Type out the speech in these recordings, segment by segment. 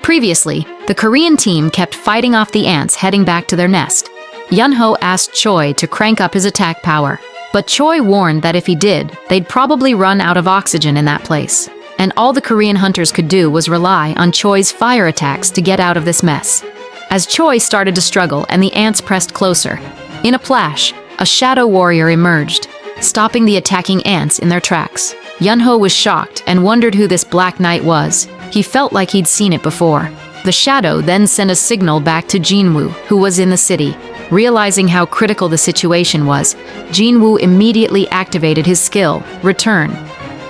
Previously, the Korean team kept fighting off the ants heading back to their nest. Yunho asked Choi to crank up his attack power, but Choi warned that if he did, they'd probably run out of oxygen in that place. And all the Korean hunters could do was rely on Choi's fire attacks to get out of this mess. As Choi started to struggle and the ants pressed closer, in a flash, a shadow warrior emerged, stopping the attacking ants in their tracks. Yunho was shocked and wondered who this Black Knight was. He felt like he'd seen it before. The shadow then sent a signal back to Jinwoo, who was in the city. Realizing how critical the situation was, Jinwoo immediately activated his skill, Return.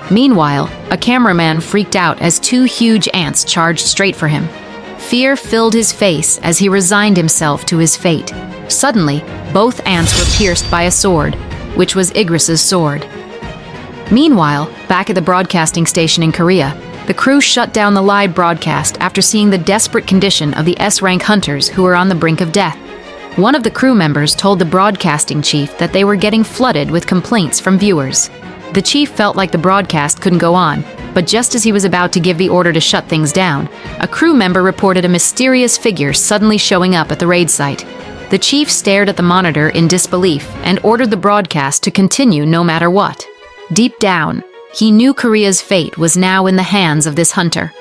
Meanwhile, a cameraman freaked out as two huge ants charged straight for him. Fear filled his face as he resigned himself to his fate. Suddenly, both ants were pierced by a sword, which was Igris's sword. Meanwhile, back at the broadcasting station in Korea, the crew shut down the live broadcast after seeing the desperate condition of the S-rank hunters who were on the brink of death. One of the crew members told the broadcasting chief that they were getting flooded with complaints from viewers. The chief felt like the broadcast couldn't go on, but just as he was about to give the order to shut things down, a crew member reported a mysterious figure suddenly showing up at the raid site. The chief stared at the monitor in disbelief and ordered the broadcast to continue no matter what. Deep down, he knew Korea's fate was now in the hands of this hunter.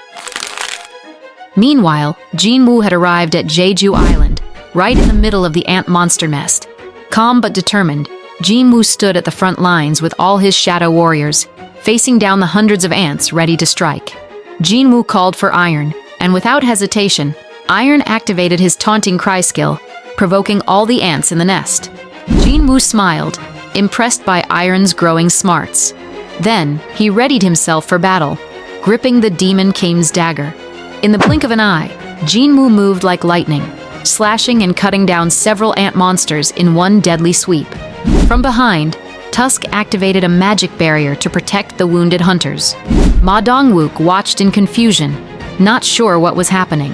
Meanwhile, Jinwoo had arrived at Jeju Island, right in the middle of the ant monster nest. Calm but determined, Jinwoo stood at the front lines with all his shadow warriors, facing down the hundreds of ants ready to strike. Jinwoo called for Iron, and without hesitation, Iron activated his taunting cry skill, provoking all the ants in the nest. Jinwoo smiled, impressed by Iron's growing smarts. Then, he readied himself for battle, gripping the Demon King's dagger. In the blink of an eye, Jinwoo moved like lightning, slashing and cutting down several ant monsters in one deadly sweep. From behind, Tusk activated a magic barrier to protect the wounded hunters. Ma Dongwook watched in confusion, not sure what was happening.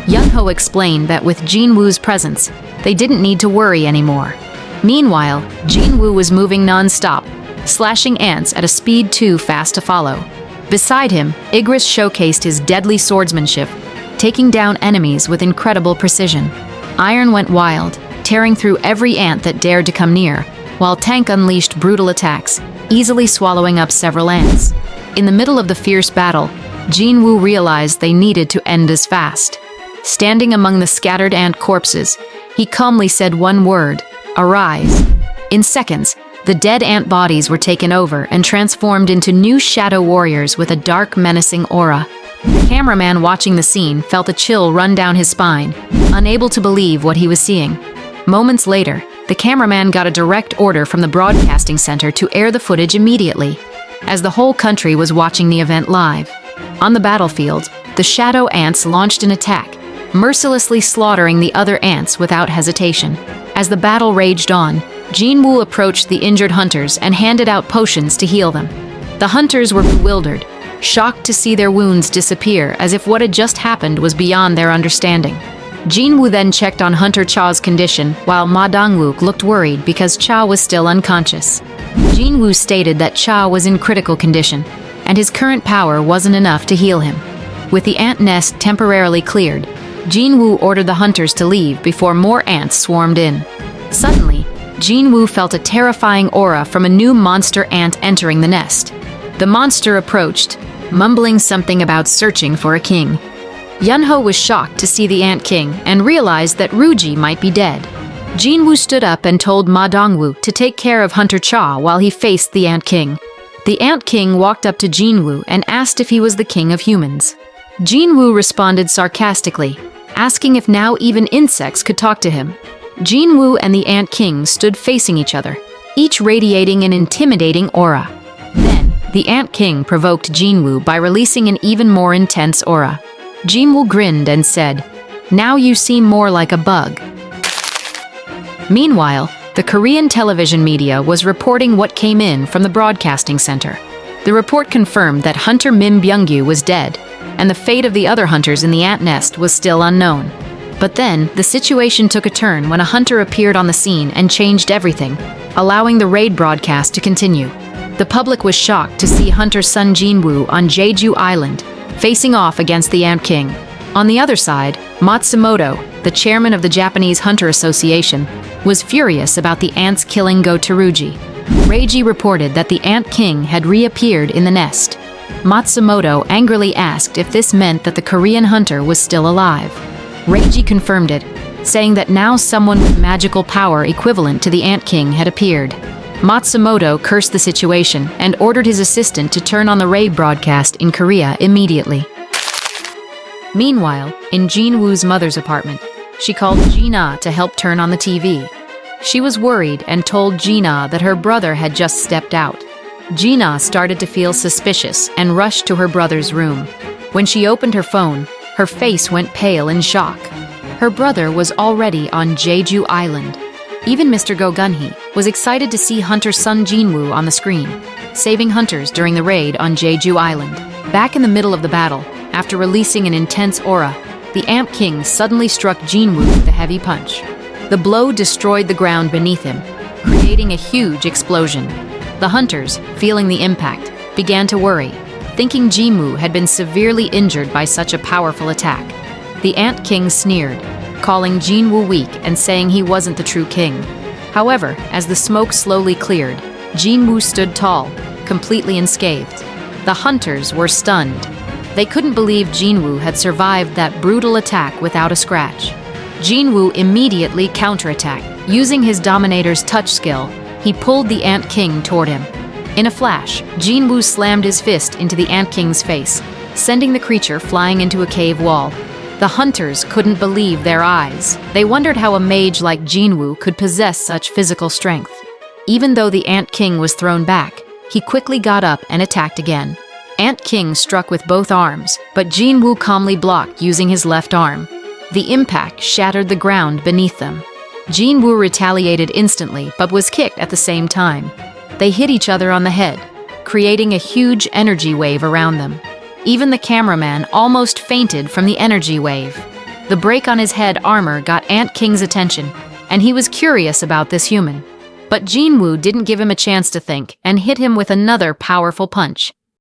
Yunho explained that with Jinwoo's presence, they didn't need to worry anymore. Meanwhile, Jinwoo was moving non-stop, slashing ants at a speed too fast to follow. Beside him, Igris showcased his deadly swordsmanship, taking down enemies with incredible precision. Iron went wild, tearing through every ant that dared to come near, while Tank unleashed brutal attacks, easily swallowing up several ants. In the middle of the fierce battle, Jinwoo realized they needed to end as fast. Standing among the scattered ant corpses, he calmly said one word, "Arise." In seconds, the dead ant bodies were taken over and transformed into new shadow warriors with a dark, menacing aura. The cameraman watching the scene felt a chill run down his spine, unable to believe what he was seeing. Moments later, the cameraman got a direct order from the broadcasting center to air the footage immediately, as the whole country was watching the event live. On the battlefield, the shadow ants launched an attack, mercilessly slaughtering the other ants without hesitation. As the battle raged on, Jinwoo approached the injured hunters and handed out potions to heal them. The hunters were bewildered, shocked to see their wounds disappear as if what had just happened was beyond their understanding. Jinwoo then checked on Hunter Cha's condition, while Ma Dongwook looked worried because Cha was still unconscious. Jinwoo stated that Cha was in critical condition, and his current power wasn't enough to heal him. With the ant nest temporarily cleared, Jinwoo ordered the hunters to leave before more ants swarmed in. Suddenly, Jinwoo felt a terrifying aura from a new monster ant entering the nest. The monster approached, mumbling something about searching for a king. Yunho was shocked to see the Ant King and realized that Ruji might be dead. Jinwoo stood up and told Ma Dongwook to take care of Hunter Cha while he faced the Ant King. The Ant King walked up to Jinwoo and asked if he was the king of humans. Jinwoo responded sarcastically, asking if now even insects could talk to him. Jinwoo and the Ant King stood facing each other, each radiating an intimidating aura. Then, the Ant King provoked Jinwoo by releasing an even more intense aura. Jinwoo grinned and said, "Now you seem more like a bug." Meanwhile, the Korean television media was reporting what came in from the broadcasting center. The report confirmed that Hunter Min Byung-gyu was dead, and the fate of the other hunters in the ant nest was still unknown. But then, the situation took a turn when a hunter appeared on the scene and changed everything, allowing the raid broadcast to continue. The public was shocked to see Hunter Sun Jinwoo on Jeju Island, facing off against the Ant King. On the other side, Matsumoto, the chairman of the Japanese Hunter Association, was furious about the ants killing Go-Teruji. Reiji reported that the Ant King had reappeared in the nest. Matsumoto angrily asked if this meant that the Korean hunter was still alive. Reiji confirmed it, saying that now someone with magical power equivalent to the Ant King had appeared. Matsumoto cursed the situation and ordered his assistant to turn on the raid broadcast in Korea immediately. Meanwhile, in Jinwoo's mother's apartment, she called Jina to help turn on the TV. She was worried and told Jina that her brother had just stepped out. Jina started to feel suspicious and rushed to her brother's room. When she opened her phone, her face went pale in shock. Her brother was already on Jeju Island. Even Mr. Go-Gunhee was excited to see Hunter's son Jinwoo on the screen, saving hunters during the raid on Jeju Island. Back in the middle of the battle, after releasing an intense aura, the Ant King suddenly struck Jinwoo with a heavy punch. The blow destroyed the ground beneath him, creating a huge explosion. The hunters, feeling the impact, began to worry, thinking Jinwoo had been severely injured by such a powerful attack. The Ant King sneered, calling Jinwoo weak and saying he wasn't the true king. However, as the smoke slowly cleared, Jinwoo stood tall, completely unscathed. The hunters were stunned. They couldn't believe Jinwoo had survived that brutal attack without a scratch. Jinwoo immediately counterattacked. Using his Dominator's touch skill, he pulled the Ant King toward him. In a flash, Jinwoo slammed his fist into the Ant King's face, sending the creature flying into a cave wall. The hunters couldn't believe their eyes. They wondered how a mage like Jinwoo could possess such physical strength. Even though the Ant King was thrown back, he quickly got up and attacked again. Ant King struck with both arms, but Jinwoo calmly blocked using his left arm. The impact shattered the ground beneath them. Jinwoo retaliated instantly, but was kicked at the same time. They hit each other on the head, creating a huge energy wave around them. Even the cameraman almost fainted from the energy wave. The break on his head armor got Ant King's attention, and he was curious about this human. But Jinwoo didn't give him a chance to think and hit him with another powerful punch.